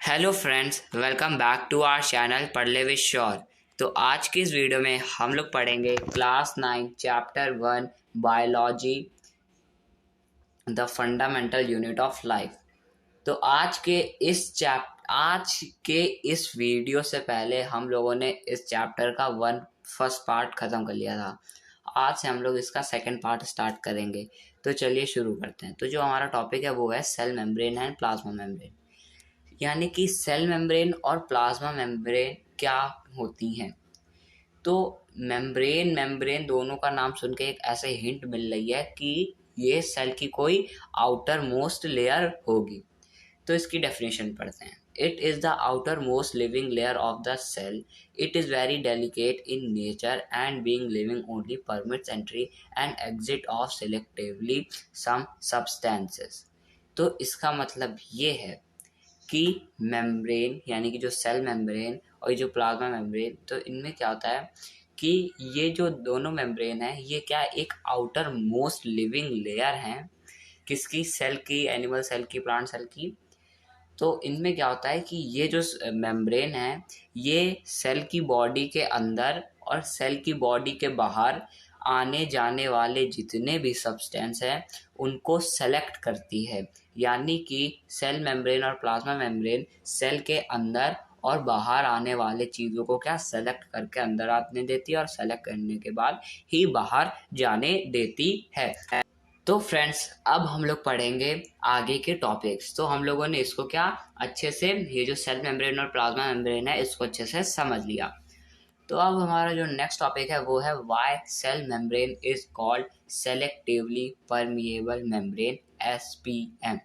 Hello friends, welcome back to our channel Padhle with sure. तो आज की इस वीडियो में हम लोग पढ़ेंगे class 9 chapter 1 biology, the fundamental unit of life. तो आज के इस वीडियो से पहले हम लोगों ने इस चैप्टर का फर्स्ट पार्ट ख़त्म कर लिया था। आज से हम लोग इसका सेकंड पार्ट स्टार्ट करेंगे। तो चलिए शुरू करते हैं। तो जो हमारा टॉपिक है वो है cell membrane and plasma membrane, यानी कि सेल मेम्ब्रेन और प्लाज्मा मेम्ब्रेन क्या होती हैं। तो मेम्ब्रेन दोनों का नाम सुन के एक ऐसे हिंट मिल रही है कि ये सेल की कोई आउटर मोस्ट लेयर होगी। तो इसकी डेफिनेशन पढ़ते हैं। It is the outer most living layer of the cell. It is very delicate in nature and being living only permits entry and exit of selectively some substances. तो इसका मतलब ये है कि मेम्ब्रेन यानी कि जो सेल मेम्ब्रेन और जो प्लाज्मा मेम्ब्रेन, तो इनमें क्या होता है कि ये जो दोनों मेम्ब्रेन है ये क्या एक आउटर मोस्ट लिविंग लेयर हैं। किसकी? सेल की, एनिमल सेल की, प्लांट सेल की। तो इनमें क्या होता है कि ये जो मेम्ब्रेन है ये सेल की बॉडी के अंदर और सेल की बॉडी के बाहर आने जाने वाले जितने भी सब्सटेंस हैं उनको सेलेक्ट करती है। यानी कि सेल मेम्ब्रेन और प्लाज्मा मेम्ब्रेन सेल के अंदर और बाहर आने वाले चीज़ों को क्या सेलेक्ट करके अंदर आने देती है और सेलेक्ट करने के बाद ही बाहर जाने देती है। तो फ्रेंड्स, अब हम लोग पढ़ेंगे आगे के टॉपिक्स। तो हम लोगों ने इसको क्या अच्छे से, ये जो सेल मेम्ब्रेन और प्लाज्मा मेम्ब्रेन है इसको अच्छे से समझ लिया। तो अब हमारा जो नेक्स्ट टॉपिक है वो है why cell membrane is called selectively permeable membrane, SPM।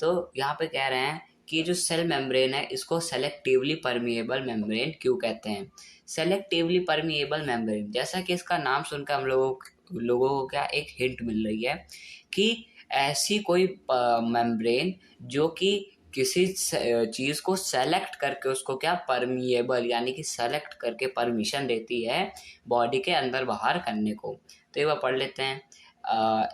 तो यहाँ पे कह रहे हैं कि जो सेल मेम्ब्रेन है इसको सेलेक्टिवली परमिएबल मेम्ब्रेन क्यों कहते हैं। सेलेक्टिवली परमिएबल मेम्ब्रेन, जैसा कि इसका नाम सुनकर हम लोगों को क्या एक हिंट मिल रही है कि ऐसी कोई मेम्ब्रेन जो कि किसी चीज़ को सेलेक्ट करके उसको क्या परमिएबल यानी कि सेलेक्ट करके परमिशन देती है बॉडी के अंदर बाहर करने को। तो ये बार पढ़ लेते हैं।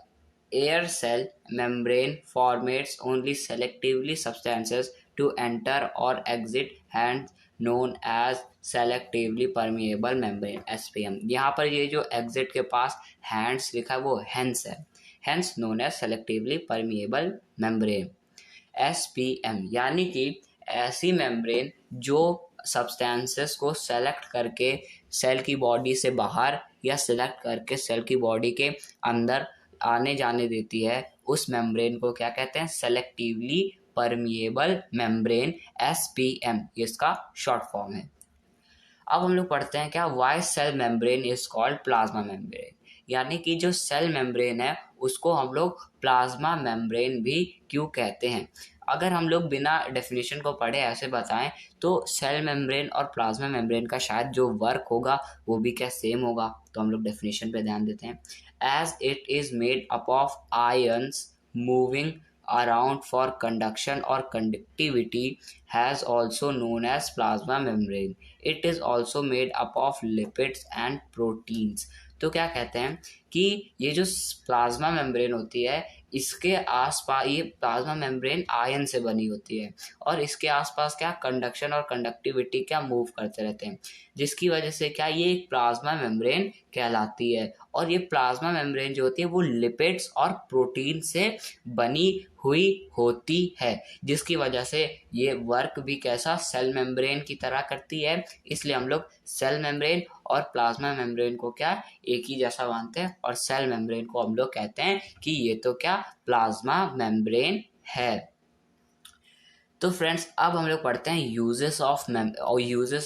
Air cell membrane formats only selectively substances to enter और exit hand known as selectively permeable membrane, SPM। यहाँ पर ये जो एग्जिट के पास हैंड्स लिखा है वो हेंस है, hence known as selectively permeable membrane, SPM। यानी कि ऐसी मेम्ब्रेन जो सब्सटेंसेस को सेलेक्ट करके सेल की बॉडी से बाहर या सेलेक्ट करके सेल की बॉडी के अंदर आने जाने देती है, उस मेम्ब्रेन को क्या कहते हैं? सेलेक्टिवली परमिएबल मेम्ब्रेन, SPM, इसका शॉर्ट फॉर्म है। अब हम लोग पढ़ते हैं क्या why cell membrane is called plasma membrane, यानी कि जो सेल मेम्ब्रेन है उसको हम लोग प्लाज्मा मेम्ब्रेन भी क्यों कहते हैं। अगर हम लोग बिना डेफिनेशन को पढ़े ऐसे बताएं तो सेल मेम्ब्रेन और प्लाज्मा मेम्ब्रेन का शायद जो वर्क होगा वो भी क्या सेम होगा। तो हम लोग डेफिनेशन पे ध्यान देते हैं। As it is made up of ions moving around for conduction or conductivity has also known as plasma membrane. It is also made up of lipids and proteins. तो क्या कहते हैं कि ये जो प्लाज्मा मेम्ब्रेन होती है इसके आसपास, ये प्लाज्मा मेम्ब्रेन आयन से बनी होती है और इसके आसपास क्या कंडक्शन और कंडक्टिविटी क्या मूव करते रहते हैं, जिसकी वजह से क्या ये एक प्लाज्मा मेम्ब्रेन कहलाती है। और ये प्लाज्मा मेम्ब्रेन जो होती है वो लिपिड्स और प्रोटीन से बनी हुई होती है, जिसकी वजह से ये वर्क भी कैसा सेल मेम्ब्रेन की तरह करती है। इसलिए हम लोग सेल मेम्ब्रेन और प्लाज्मा मेम्ब्रेन को क्या एक ही जैसा मानते हैं और सेल मेम्ब्रेन को हम लोग कहते हैं कि ये तो क्या प्लाज्मा मेम्ब्रेन है। तो फ्रेंड्स, अब हम लोग पढ़ते हैं यूजेस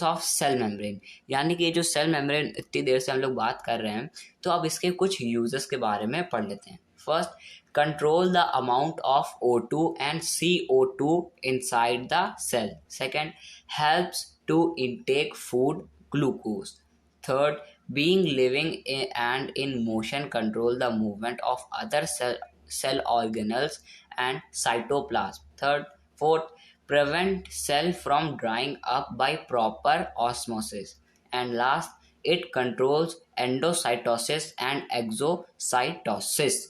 ऑफ सेल मेम्ब्रेन, यानी कि जो सेल मेम्ब्रेन इतनी देर से हम लोग बात कर रहे हैं तो अब इसके कुछ यूजेस के बारे में पढ़ लेते हैं। First, control the amount of O2 and CO2 inside the cell. Second, helps to intake food, glucose. Third, being living and in motion control the movement of other cell organelles and cytoplasm. Fourth, prevent cell from drying up by proper osmosis. And last, it controls endocytosis and exocytosis.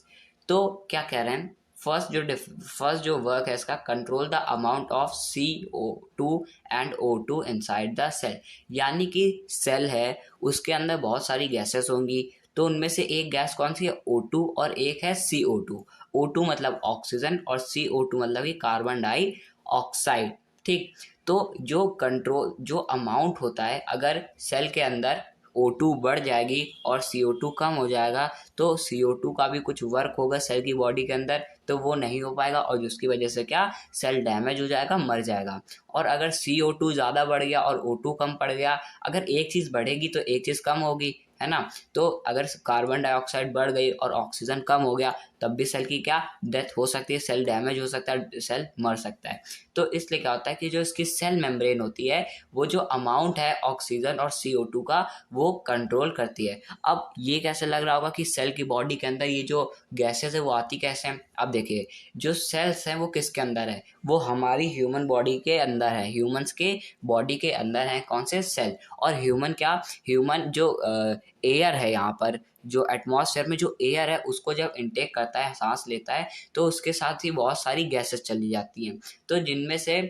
तो क्या कह रहे हैं? First जो work है इसका, control the amount of CO2 and O2 inside the cell. यानी कि सेल है, उसके अंदर बहुत सारी गैसेस होंगी, तो उनमें से एक गैस कौन सी है, O2, और एक है CO2। O2 मतलब ऑक्सीजन और CO2 मतलब कि कार्बन डाइऑक्साइड। ठीक, तो जो अमाउंट होता है, अगर सेल के अंदर O2 बढ़ जाएगी और CO2 कम हो जाएगा, तो CO2 का भी कुछ वर्क होगा सेल की बॉडी के अंदर, तो वो नहीं हो पाएगा, और जिसकी वजह से क्या, सेल डैमेज हो जाएगा, मर जाएगा। और अगर CO2 ज़्यादा बढ़ गया और O2 कम पड़ गया, अगर एक चीज़ बढ़ेगी तो एक चीज़ कम होगी, है ना। तो अगर कार्बन डाइऑक्साइड बढ़ गई और ऑक्सीजन कम हो गया, तब भी सेल की क्या, डेथ हो सकती है, सेल डैमेज हो सकता है, सेल मर सकता है। तो इसलिए क्या होता है कि जो इसकी सेल मेम्ब्रेन होती है, वो जो अमाउंट है ऑक्सीजन और CO2 का, वो कंट्रोल करती है। अब ये कैसे लग रहा होगा कि सेल की बॉडी के अंदर ये जो गैसेस है वो आती कैसे हैं। अब देखिए, जो सेल्स हैं वो किसके अंदर है, वो हमारी ह्यूमन बॉडी के अंदर है, ह्यूमंस के बॉडी के अंदर है कौन से, सेल। और ह्यूमन जो एयर है, यहाँ पर जो एटमॉस्फेयर में जो एयर है उसको जब इनटेक करता है, सांस लेता है, तो उसके साथ ही बहुत सारी गैसेस चली जाती हैं। तो जिनमें से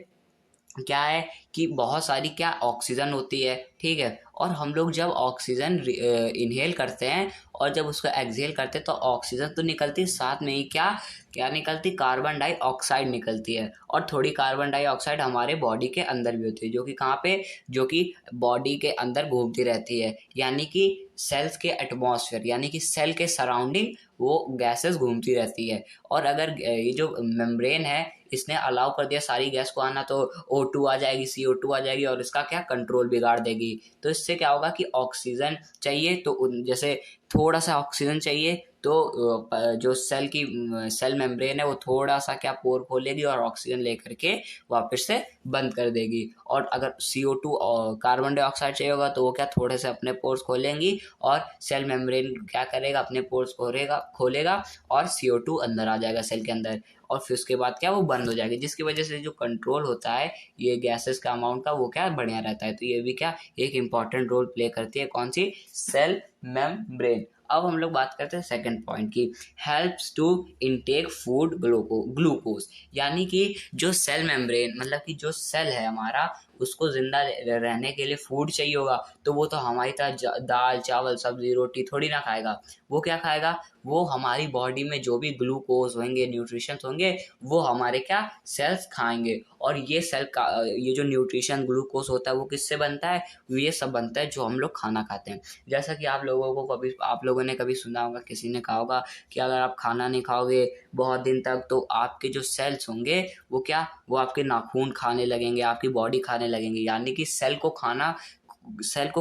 क्या है कि बहुत सारी क्या, ऑक्सीजन होती है, ठीक है। और हम लोग जब ऑक्सीजन इनहेल करते हैं और जब उसको एक्सहेल करते हैं, तो ऑक्सीजन तो निकलती है, साथ में ही क्या क्या निकलती, कार्बन डाइऑक्साइड निकलती है। और थोड़ी कार्बन डाइऑक्साइड हमारे बॉडी के अंदर भी होती है, जो कि कहाँ पे, जो कि बॉडी के अंदर घूमती रहती है, यानी कि सेल्स के एटमॉस्फेयर, यानी कि सेल के सराउंडिंग वो गैसेस घूमती रहती है। और अगर ये जो मेम्ब्रेन है, इसने अलाउ कर दिया सारी गैस को आना, तो O2 आ जाएगी, CO2 आ जाएगी, और इसका क्या, कंट्रोल बिगाड़ देगी। तो इससे क्या होगा कि ऑक्सीजन चाहिए, तो जैसे थोड़ा सा ऑक्सीजन चाहिए, तो जो सेल मेम्ब्रेन है वो थोड़ा सा क्या, पोर खोलेगी और ऑक्सीजन लेकर के वापस से बंद कर देगी। और अगर CO2 और कार्बन डाइऑक्साइड चाहिए होगा, तो वो क्या, थोड़े से अपने पोर्स खोलेंगी, और सेल मेम्ब्रेन क्या करेगा, अपने पोर्स खोलेगा और CO2 अंदर आ जाएगा सेल के अंदर, और फिर उसके बाद क्या, वो बंद हो जाएगी, जिसकी वजह से जो कंट्रोल होता है ये गैसेस का अमाउंट का, वो क्या, बढ़िया रहता है। तो ये भी क्या, एक इंपॉर्टेंट रोल प्ले करती है, कौन सी, सेल मेम्ब्रेन। अब हम लोग बात करते हैं सेकंड पॉइंट की, helps to intake food glucose. यानी कि जो सेल मेम्ब्रेन, मतलब कि जो सेल है हमारा, उसको जिंदा रहने के लिए फूड चाहिए होगा, तो वो तो हमारी तरह दाल चावल सब्जी रोटी थोड़ी ना खाएगा। वो क्या खाएगा, वो हमारी बॉडी में जो भी ग्लूकोज होंगे, न्यूट्रिशन होंगे, वो हमारे क्या, सेल्स खाएंगे। और ये ये जो न्यूट्रिशन ग्लूकोज होता है वो किससे बनता है, ये सब बनता है जो हम लोग खाना खाते हैं। जैसा कि आप लोगों ने कभी सुना होगा, किसी ने कहा होगा कि अगर आप खाना नहीं खाओगे बहुत दिन तक, तो आपके जो सेल्स होंगे वो क्या, वो आपके नाखून खाने लगेंगे, आपकी बॉडी खाने लगेंगे। यानी कि सेल को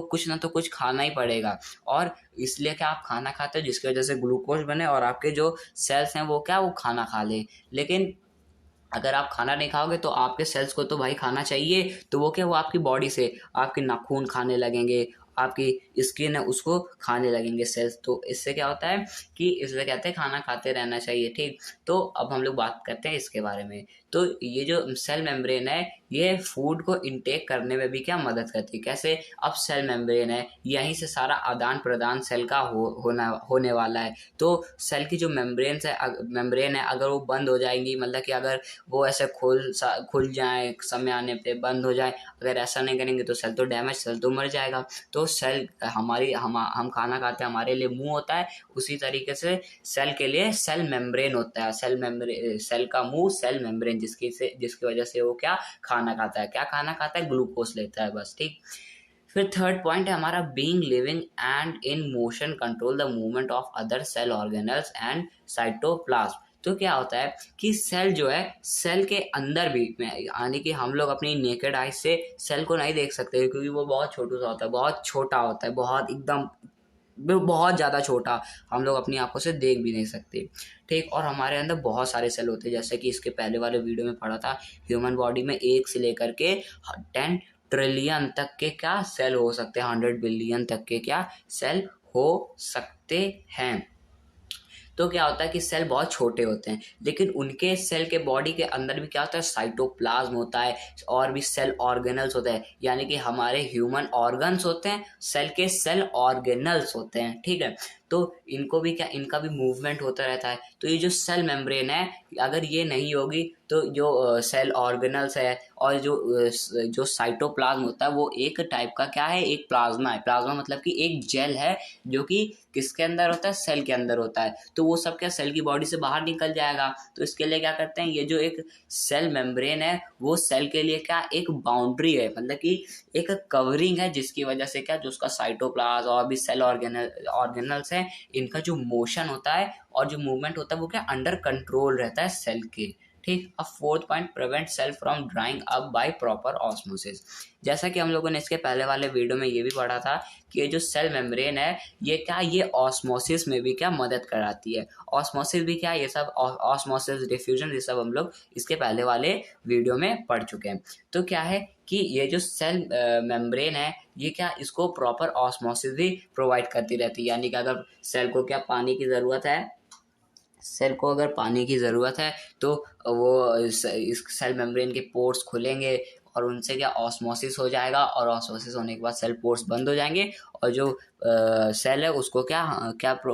कुछ ना तो कुछ खाना ही पड़ेगा, और इसलिए क्या, आप खाना खाते हो जिसकी वजह से ग्लूकोज बने और आपके जो सेल्स हैं वो क्या, वो खाना खा लें। लेकिन अगर आप खाना नहीं खाओगे, तो आपके सेल्स को तो भाई खाना चाहिए, तो वो क्या, वो आपकी बॉडी से आपके नाखून खाने लगेंगे, आपकी स्किन है उसको खाने लगेंगे सेल्स। तो इससे क्या होता है कि इसलिए कहते हैं खाना खाते रहना चाहिए, ठीक। तो अब हम लोग बात करते हैं इसके बारे में। तो ये जो सेल मेम्ब्रेन है, ये फूड को इनटेक करने में भी क्या, मदद करती है। कैसे, अब सेल मेम्ब्रेन है, यहीं से सारा आदान प्रदान सेल का होने वाला है। तो सेल की जो मेम्ब्रेन है, अगर वो बंद हो जाएंगी, मतलब कि अगर वो ऐसे खुल जाए, समय आने पे बंद हो जाए, अगर ऐसा नहीं करेंगे तो सेल तो डैमेज, सेल तो मर जाएगा। तो सेल हम खाना खाते हैं, हमारे लिए मुंह होता है, उसी तरीके से सेल के लिए सेल मेम्ब्रेन होता है। सेल का मुंह, सेल मेम्ब्रेन, जिसकी वजह से वो क्या, खाना खाता है। क्या खाना खाता है, ग्लूकोज लेता है, बस, ठीक। फिर थर्ड पॉइंट है हमारा, being living and in motion control the movement of other cell organelles and cytoplasm. तो क्या होता है कि सेल जो है, सेल के अंदर भी, यानी कि हम लोग अपनी नेकेड आई से सेल को नहीं देख सकते, क्योंकि वो बहुत छोटा सा होता है, बहुत छोटा होता है, बहुत एकदम बहुत ज़्यादा छोटा, हम लोग अपनी आंखों से देख भी नहीं सकते, ठीक। और हमारे अंदर बहुत सारे सेल होते हैं, जैसे कि इसके पहले वाले वीडियो में पढ़ा था, ह्यूमन बॉडी में 1 से लेकर के 10 ट्रिलियन तक के क्या, सेल हो सकते हैं, 100 बिलियन तक के क्या, सेल हो सकते हैं। तो क्या होता है कि सेल बहुत छोटे होते हैं, लेकिन उनके सेल के बॉडी के अंदर भी क्या होता है, साइटोप्लाज्म होता है, और भी सेल ऑर्गेनल्स होते हैं। यानी कि हमारे ह्यूमन ऑर्गन्स होते हैं, सेल के सेल ऑर्गेनल्स होते हैं, ठीक है। तो इनको भी क्या, इनका भी मूवमेंट होता रहता है। तो ये जो सेल मेम्ब्रेन है, अगर ये नहीं होगी तो जो सेल ऑर्गेनल्स है और जो साइटोप्लाज्म होता है वो एक टाइप का क्या है, एक प्लाज्मा है। प्लाज्मा मतलब कि एक जेल है जो कि किसके अंदर होता है, सेल के अंदर होता है। तो वो सब क्या सेल की बॉडी से बाहर निकल जाएगा। तो इसके लिए क्या करते हैं, ये जो एक सेल मेम्ब्रेन है वो सेल के लिए क्या एक बाउंड्री है, मतलब कि एक कवरिंग है, जिसकी वजह से क्या जो उसका साइटोप्लाज्म और भी सेल ऑर्गेनल्स है, इनका जो मोशन होता है और जो मूवमेंट होता है वो क्या अंडर कंट्रोल रहता है सेल के। ठीक। अब fourth point, prevent cell from drying up by proper osmosis. जैसा कि हम लोगों ने इसके पहले वाले वीडियो में ये भी पढ़ा था कि ये जो सेल मेम्ब्रेन है ये क्या, ये ऑस्मोसिस में भी क्या मदद कराती है। ऑस्मोसिस भी क्या, ये सब ऑस्मोसिस, डिफ्यूजन, ये सब हम लोग इसके पहले वाले वीडियो में पढ़ चुके हैं। तो क्या है कि ये जो सेल मेम्ब्रेन है ये क्या इसको प्रॉपर ऑस्मोसिस भी प्रोवाइड करती रहती है। यानी कि अगर सेल को क्या पानी की ज़रूरत है, सेल को अगर पानी की ज़रूरत है तो वो इस सेल मेम्ब्रेन के पोर्स खुलेंगे और उनसे क्या ऑस्मोसिस हो जाएगा, और ऑस्मोसिस होने के बाद सेल पोर्स बंद हो जाएंगे और जो सेल है उसको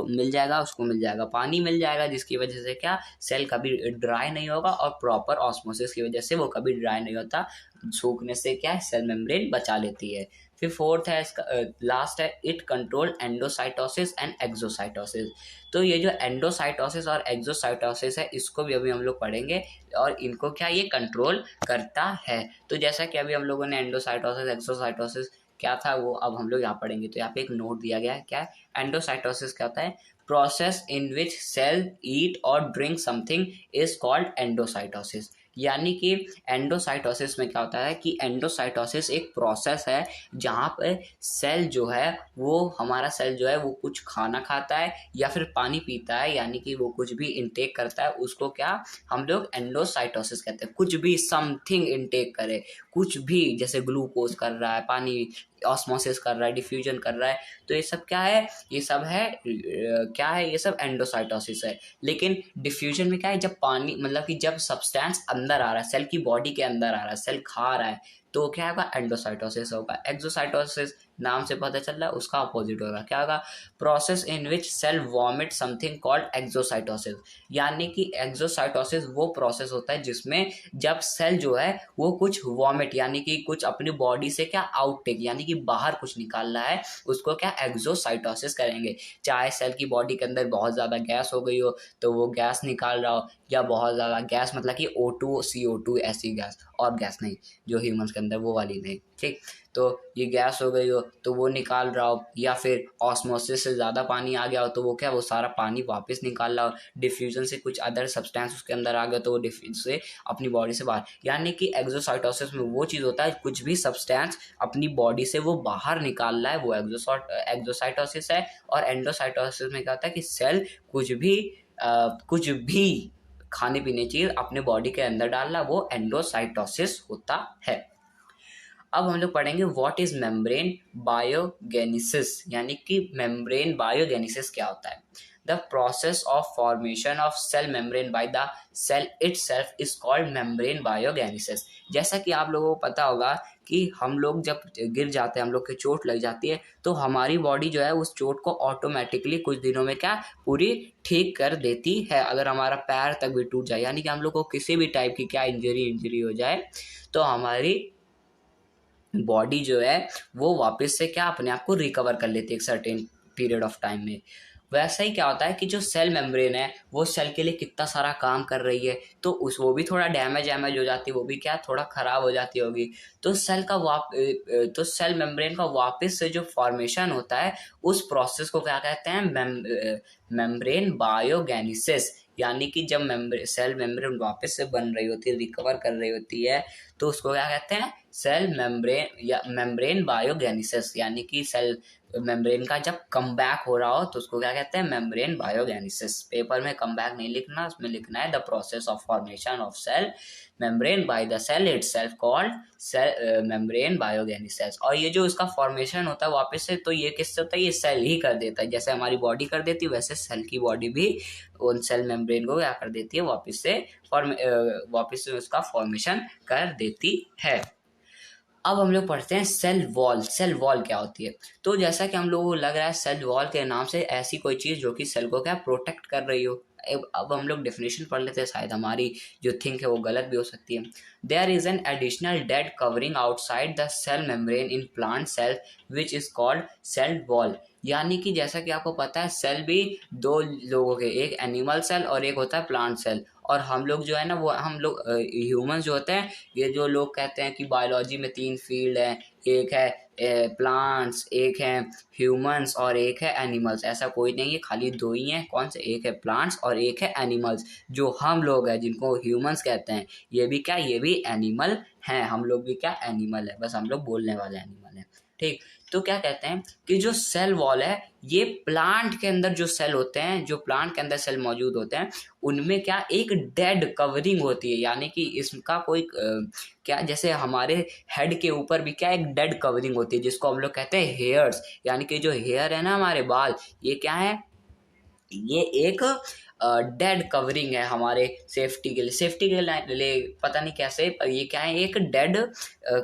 मिल जाएगा, उसको मिल जाएगा पानी मिल जाएगा, जिसकी वजह से क्या सेल कभी ड्राई नहीं होगा और प्रॉपर ऑस्मोसिस की वजह से वो कभी ड्राई नहीं होता। सूखने से क्या सेल मेम्ब्रेन बचा लेती है। फिर फोर्थ है इसका, लास्ट है, it control endocytosis and exocytosis. तो ये जो एंडोसाइटोसिस और एक्सोसाइटोसिस है इसको भी अभी हम लोग पढ़ेंगे और इनको क्या ये कंट्रोल करता है। तो जैसा कि अभी हम लोगों ने एंडोसाइटोसिस एक्सोसाइटोसिस क्या था वो अब हम लोग यहाँ पढ़ेंगे। तो यहाँ पे एक नोट दिया गया है, क्या एंडोसाइटोसिस क्या होता है, प्रोसेस इन विच सेल ईट और drink something is called endocytosis. यानी कि एंडोसाइटोसिस में क्या होता है कि एंडोसाइटोसिस एक प्रोसेस है जहाँ पे सेल जो है वो, हमारा सेल जो है वो कुछ खाना खाता है या फिर पानी पीता है, यानी कि वो कुछ भी इनटेक करता है, उसको क्या हम लोग एंडोसाइटोसिस कहते हैं। कुछ भी समथिंग इनटेक करे, कुछ भी, जैसे ग्लूकोज कर रहा है, पानी ऑस्मोसिस कर रहा है, डिफ्यूजन कर रहा है, तो ये सब क्या है, ये सब है क्या है, ये सब एंडोसाइटोसिस है। लेकिन डिफ्यूजन में क्या है, जब पानी मतलब कि जब सब्सटेंस अंदर आ रहा है, सेल की बॉडी के अंदर आ रहा है, सेल खा रहा है, तो क्या होगा, एंडोसाइटोसिस होगा। एक्सोसाइटोसिस नाम से पता चल रहा है उसका अपोजिट होगा, क्या होगा, process in which cell vomit something called exocytosis. यानी कि एक्सोसाइटोसिस वो प्रोसेस होता है जिसमें जब सेल जो है वो कुछ वॉमिट यानी कि कुछ अपनी बॉडी से क्या आउटटेक यानी कि बाहर कुछ निकाल रहा है, उसको क्या एक्सोसाइटोसिस करेंगे। चाहे सेल की बॉडी के अंदर बहुत ज़्यादा गैस हो गई हो तो वो गैस निकाल रहा हो, या बहुत ज़्यादा गैस मतलब कि O2 CO2 ऐसी गैस, और गैस नहीं जो ह्यूमंस के अंदर वो वाली नहीं, ठीक। तो ये गैस हो गई हो तो वो निकाल रहा हो, या फिर ऑस्मोसिस से ज़्यादा पानी आ गया हो तो वो क्या वो सारा पानी वापस निकाल रहा हो, डिफ्यूजन से कुछ अदर सब्सटेंस उसके अंदर आ गया तो वो डिफ्यूजन से अपनी बॉडी से बाहर। यानी कि एक्सोसाइटोसिस में वो चीज़ होता है कुछ भी सब्सटेंस अपनी बॉडी से वो बाहर निकाल रहा है, वो एक्सोसाइटोसिस है। और एंडोसाइटोसिस में क्या होता है कि सेल कुछ भी खाने पीने चीज अपने बॉडी के अंदर डालना, वो एंडोसाइटोसिस होता है। अब हम लोग पढ़ेंगे व्हाट इज मेम्ब्रेन बायोगेनेसिस, यानी कि मेम्ब्रेन बायोगेनेसिस क्या होता है। The process of formation of cell membrane by the cell itself is called membrane biogenesis. जैसा कि आप लोगों को पता होगा कि हम लोग जब गिर जाते हैं, हम लोग के चोट लग जाती है, तो हमारी बॉडी जो है उस चोट को ऑटोमेटिकली कुछ दिनों में क्या पूरी ठीक कर देती है। अगर हमारा पैर तक भी टूट जाए, यानी कि हम लोग को किसी भी टाइप की क्या इंजरी हो जाए, तो हमारी बॉडी जो है वो वापस से क्या अपने आप को रिकवर कर लेती है एक सर्टेन पीरियड ऑफ टाइम में। वैसा ही क्या होता है कि जो सेल मेम्ब्रेन है वो सेल के लिए कितना सारा काम कर रही है, तो वो भी थोड़ा डैमेज हो जाती है, वो भी क्या थोड़ा खराब हो जाती होगी। तो सेल मेम्ब्रेन का वापस से जो फॉर्मेशन होता है उस प्रोसेस को क्या कहते हैं, मेम्ब्रेन बायोगेनेसिस। यानी कि जब सेल मेम्ब्रेन वापस से बन रही होती है, रिकवर कर रही होती है, तो उसको क्या कहते हैं, सेल मेम्ब्रेन या मेम्ब्रेन बायोगेनेसिस। यानी कि सेल मेम्ब्रेन का जब कम बैक हो रहा हो तो उसको क्या कहते हैं, मेम्ब्रेन बायोगेनेसिस। पेपर में कम बैक नहीं लिखना, उसमें लिखना है the process of formation of cell membrane by the cell itself called cell membrane biogenesis. और ये जो इसका फॉर्मेशन होता है वापस से, तो ये किससे होता है, ये सेल ही कर देता है। जैसे हमारी बॉडी कर देती है वैसे सेल की बॉडी भी उन सेल मेम्ब्रेन को क्या कर देती है, वापस से उसका फॉर्मेशन कर देती है। अब हम लोग पढ़ते हैं सेल वॉल। सेल वॉल क्या होती है? तो जैसा कि हम लोगों को लग रहा है सेल वॉल के नाम से ऐसी कोई चीज़ जो कि सेल को क्या प्रोटेक्ट कर रही हो। अब हम लोग डेफिनेशन पढ़ लेते हैं, शायद हमारी जो थिंक है वो गलत भी हो सकती है। There is an additional dead covering outside the cell membrane in plant cell which is called cell wall. यानी कि जैसा कि आपको पता है सेल भी दो लोगों के, एक एनिमल सेल और एक होता है प्लांट सेल। और हम लोग जो है ना, वो हम लोग ह्यूमंस जो होते हैं, ये जो लोग कहते हैं कि बायोलॉजी में 3 फील्ड है, एक है प्लांट्स, एक है ह्यूमंस और एक है एनिमल्स। ऐसा कोई नहीं है, खाली 2 ही हैं। कौन से? एक है प्लांट्स और एक है एनिमल्स। जो हम लोग हैं जिनको ह्यूमंस कहते हैं, ये भी क्या, ये भी एनिमल हैं। हम लोग भी क्या, एनिमल है, बस हम लोग बोलने वाले एनिमल हैं। ठीक, तो क्या कहते हैं कि जो सेल वॉल है, ये प्लांट के अंदर जो सेल होते हैं, जो प्लांट के अंदर सेल मौजूद होते हैं, उनमें क्या एक डेड कवरिंग होती है। यानी कि इसका कोई क्या, जैसे हमारे हेड के ऊपर भी क्या एक डेड कवरिंग होती है, जिसको हम लोग कहते हैं हेयर्स। यानी कि जो हेयर है ना, हमारे बाल, ये क्या है, ये एक डेड कवरिंग है हमारे सेफ्टी के लिए। सेफ्टी के लिए पता नहीं कैसे, पर ये क्या है, एक डेड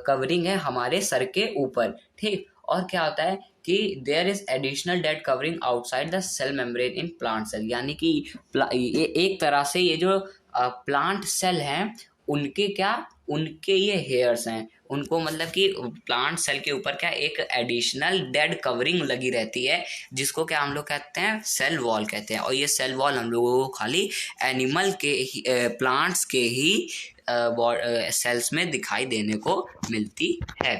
कवरिंग है हमारे सर के ऊपर। ठीक, और क्या होता है कि there is additional dead covering outside the cell membrane in plant cell. यानी कि ये एक तरह से ये जो प्लांट सेल हैं, उनके क्या, उनके ये हेयर्स हैं, उनको मतलब कि प्लांट सेल के ऊपर क्या एक एडिशनल डेड कवरिंग लगी रहती है, जिसको क्या हम लोग कहते हैं, सेल वॉल कहते हैं। और ये सेल वॉल हम लोगों को खाली एनिमल के ही, प्लांट्स के ही सेल्स में दिखाई देने को मिलती है।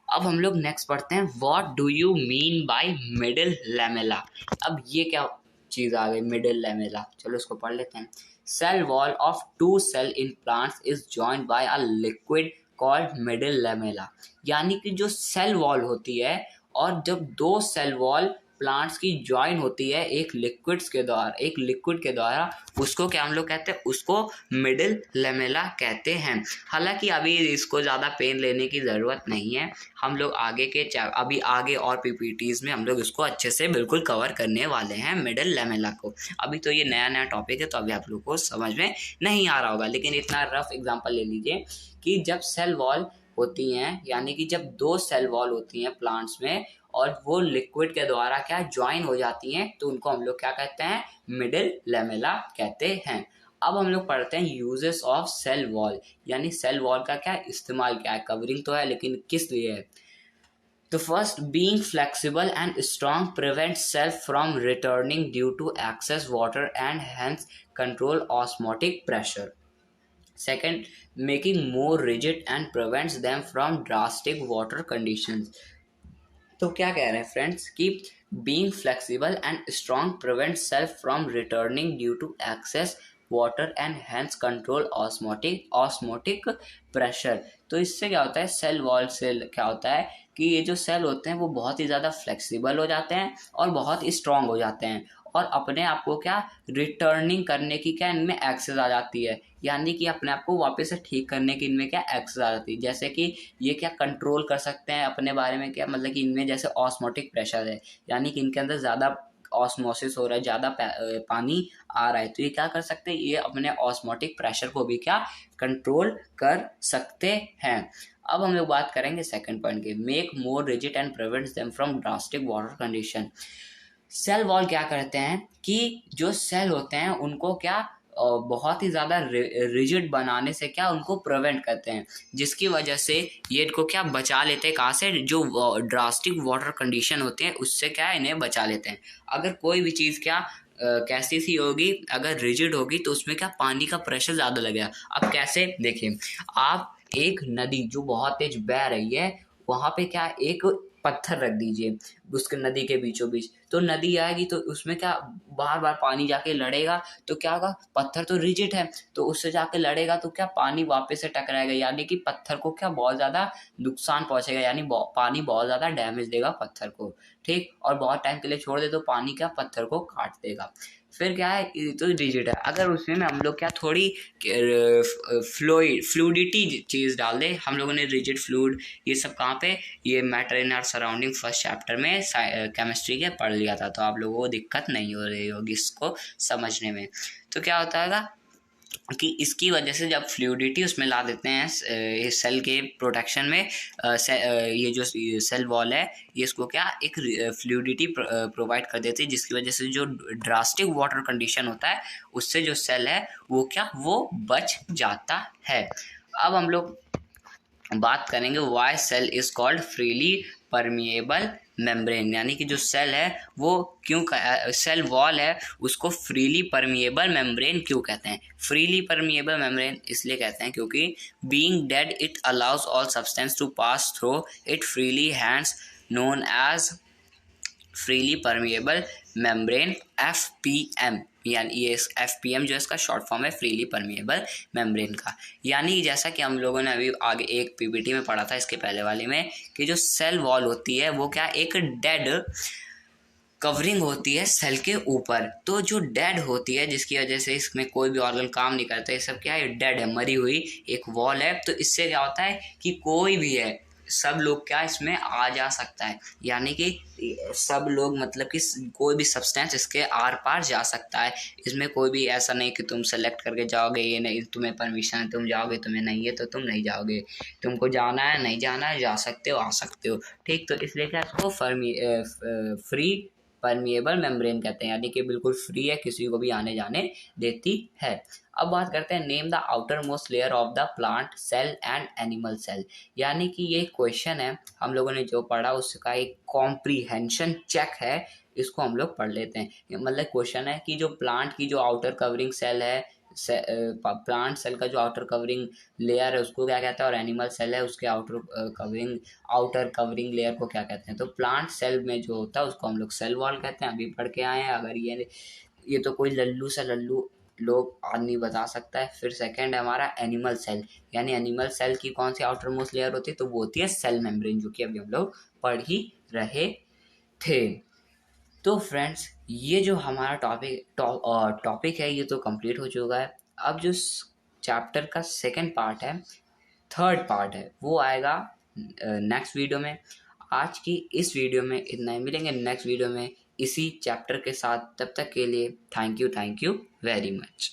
अब हम लोग नेक्स्ट पढ़ते हैं, what do you mean by middle lamella. अब ये क्या चीज आ गई, मिडिल लैमेला? चलो इसको पढ़ लेते हैं। Cell wall of 2 cell in plants is joined by a liquid called middle lamella. यानी कि जो सेल वॉल होती है, और जब 2 सेल वॉल प्लांट्स की ज्वाइन होती है एक लिक्विड्स के द्वारा, एक लिक्विड के द्वारा, उसको क्या हम लोग कहते हैं, उसको मिडिल लैमेला कहते हैं। हालांकि अभी इसको ज़्यादा पेन लेने की ज़रूरत नहीं है, हम लोग आगे के अभी आगे और पीपीटीज में हम लोग इसको अच्छे से बिल्कुल कवर करने वाले हैं मिडिल लैमेला को। अभी तो ये नया नया टॉपिक है, तो अभी आप लोग को समझ में नहीं आ रहा होगा, लेकिन इतना रफ एग्जांपल ले लीजिए कि जब सेल वॉल होती हैं, यानी कि जब 2 सेल वॉल होती हैं प्लांट्स में, और वो लिक्विड के द्वारा क्या ज्वाइन हो जाती हैं, तो उनको हम लोग क्या कहते हैं, मिडिल लैमेला कहते हैं। अब हम लोग पढ़ते हैं यूजेस ऑफ सेल वॉल। यानी सेल वॉल का क्या इस्तेमाल, क्या है, कवरिंग तो है लेकिन किस लिए है। The first, being flexible and strong prevents cell from returning due to excess water and hence control osmotic pressure. Second, making more rigid and prevents them from drastic water conditions. तो क्या कह रहे हैं फ्रेंड्स कि being flexible and strong prevent self from returning due to excess water and hence control osmotic pressure. तो इससे क्या होता है, सेल वॉल से क्या होता है कि ये जो सेल होते हैं वो बहुत ही ज़्यादा फ्लेक्सिबल हो जाते हैं और बहुत स्ट्रॉन्ग हो जाते हैं, और अपने आप को क्या रिटर्निंग करने की क्या इनमें एक्सेस आ जाती है। यानी कि अपने आप को वापस से ठीक करने की इनमें क्या एक्सेस आ जाती है। जैसे कि ये क्या कंट्रोल कर सकते हैं अपने बारे में, क्या मतलब कि इनमें जैसे ऑस्मोटिक प्रेशर है, यानी कि इनके अंदर ज़्यादा ऑस्मोसिस हो रहा है, ज़्यादा पानी आ रहा है, तो ये क्या कर सकते हैं, ये अपने ऑस्मोटिक प्रेशर को भी क्या कंट्रोल कर सकते हैं। अब हम लोग बात करेंगे सेकंड पॉइंट की, make more rigid and prevents them from drastic water condition. Cell wall क्या करते हैं कि जो सेल होते हैं उनको क्या बहुत ही ज़्यादा रिजिड बनाने से क्या उनको प्रिवेंट करते हैं, जिसकी वजह से ये इनको क्या बचा लेते हैं, कहाँ से, जो ड्रास्टिक वाटर कंडीशन होते हैं उससे क्या इन्हें बचा लेते हैं। अगर कोई भी चीज़ क्या कैसी सी होगी, अगर रिजिड होगी तो उसमें क्या पानी का प्रेशर ज़्यादा लगेगा। अब कैसे, देखिए आप एक नदी जो बहुत तेज बह रही है, वहाँ पे क्या एक पत्थर रख दीजिए उसके नदी के बीचों बीच, तो नदी आएगी तो उसमें क्या बार बार पानी जाके लड़ेगा, तो क्या होगा, पत्थर तो रिजिड है तो उससे जाके लड़ेगा तो क्या पानी वापस से टकराएगा, यानी कि पत्थर को क्या बहुत ज़्यादा नुकसान पहुंचेगा, यानी पानी बहुत ज़्यादा डैमेज देगा पत्थर को। ठीक, और बहुत टाइम के लिए छोड़ दे तो पानी क्या पत्थर को काट देगा। फिर क्या है, ये तो रिजिड है, अगर उसमें हम लोग क्या थोड़ी फ्लूडिटी चीज़ डाल दे, हम लोगों ने रिजिड फ्लूइड ये सब कहाँ पे, ये matter in our surrounding first chapter में केमिस्ट्री के पढ़ लिया था, तो आप लोगों को दिक्कत नहीं हो रही होगी इसको समझने में। तो क्या होता है, कि इसकी वजह से जब फ्लूइडिटी उसमें ला देते हैं सेल के प्रोटेक्शन में, ये जो सेल वॉल है ये इसको क्या एक फ्लूइडिटी प्रोवाइड कर देती है, जिसकी वजह से जो ड्रास्टिक वाटर कंडीशन होता है उससे जो सेल है वो क्या वो बच जाता है। अब हम लोग बात करेंगे why cell is called freely permeable membrane, यानी कि जो सेल है वो क्यों सेल वॉल है उसको फ्रीली परमिएबल मेम्ब्रेन क्यों कहते हैं। फ्रीली परमिएबल मेम्ब्रेन इसलिए कहते हैं क्योंकि being dead it allows all substance to pass through it freely, hence known as freely permeable membrane FPM, यानी ये FPM जो है इसका शॉर्ट फॉर्म है फ्रीली परमिएबल मेम्ब्रेन का। यानी जैसा कि हम लोगों ने अभी आगे एक PPT में पढ़ा था इसके पहले वाले में कि जो सेल वॉल होती है वो क्या एक डेड कवरिंग होती है सेल के ऊपर। तो जो डेड होती है जिसकी वजह से इसमें कोई भी ऑर्गन काम नहीं करता, ये सब क्या है डेड है, मरी हुई एक वॉल है। तो इससे क्या होता है कि कोई भी है सब लोग क्या इसमें आ जा सकता है, यानी कि सब लोग मतलब कि कोई भी सब्सटेंस इसके आर पार जा सकता है। इसमें कोई भी ऐसा नहीं कि तुम सेलेक्ट करके जाओगे, ये नहीं तुम्हें परमिशन है तुम जाओगे, तुम्हें नहीं है तो तुम नहीं जाओगे, तुमको जाना है नहीं जाना है जा सकते हो आ सकते हो। ठीक, तो इसलिए क्या इसको फ्री परमिएबल मेम्ब्रेन कहते हैं, यानी कि बिल्कुल फ्री है, किसी को भी आने जाने देती है। अब बात करते हैं name the outer most layer of the plant cell and animal cell, यानी कि ये क्वेश्चन है हम लोगों ने जो पढ़ा उसका एक कॉम्प्रीहेंशन चेक है, इसको हम लोग पढ़ लेते हैं। मतलब क्वेश्चन है कि जो प्लांट की जो आउटर कवरिंग सेल है, प्लांट सेल का जो आउटर कवरिंग लेयर है उसको क्या कहता है, और एनिमल सेल है उसके आउटर कवरिंग लेयर को क्या कहते हैं। तो प्लांट सेल में जो होता है उसको हम लोग सेल वॉल कहते हैं, अभी पढ़ के आए हैं। अगर ये तो कोई लल्लू सा लल्लू लोग आदमी बता सकता है। फिर सेकंड है हमारा एनिमल सेल, यानी एनिमल सेल की कौन सी आउटर मोस्ट लेयर होती है, तो वो होती है सेल मेम्ब्रेन, जो कि अभी हम लोग पढ़ ही रहे थे। तो फ्रेंड्स ये जो हमारा टॉपिक है ये तो कंप्लीट हो चुका है। अब जो चैप्टर का सेकंड पार्ट है, थर्ड पार्ट है, वो आएगा नेक्स्ट वीडियो में। आज की इस वीडियो में इतना ही, मिलेंगे नेक्स्ट वीडियो में इसी चैप्टर के साथ। तब तक के लिए थैंक यू वेरी मच।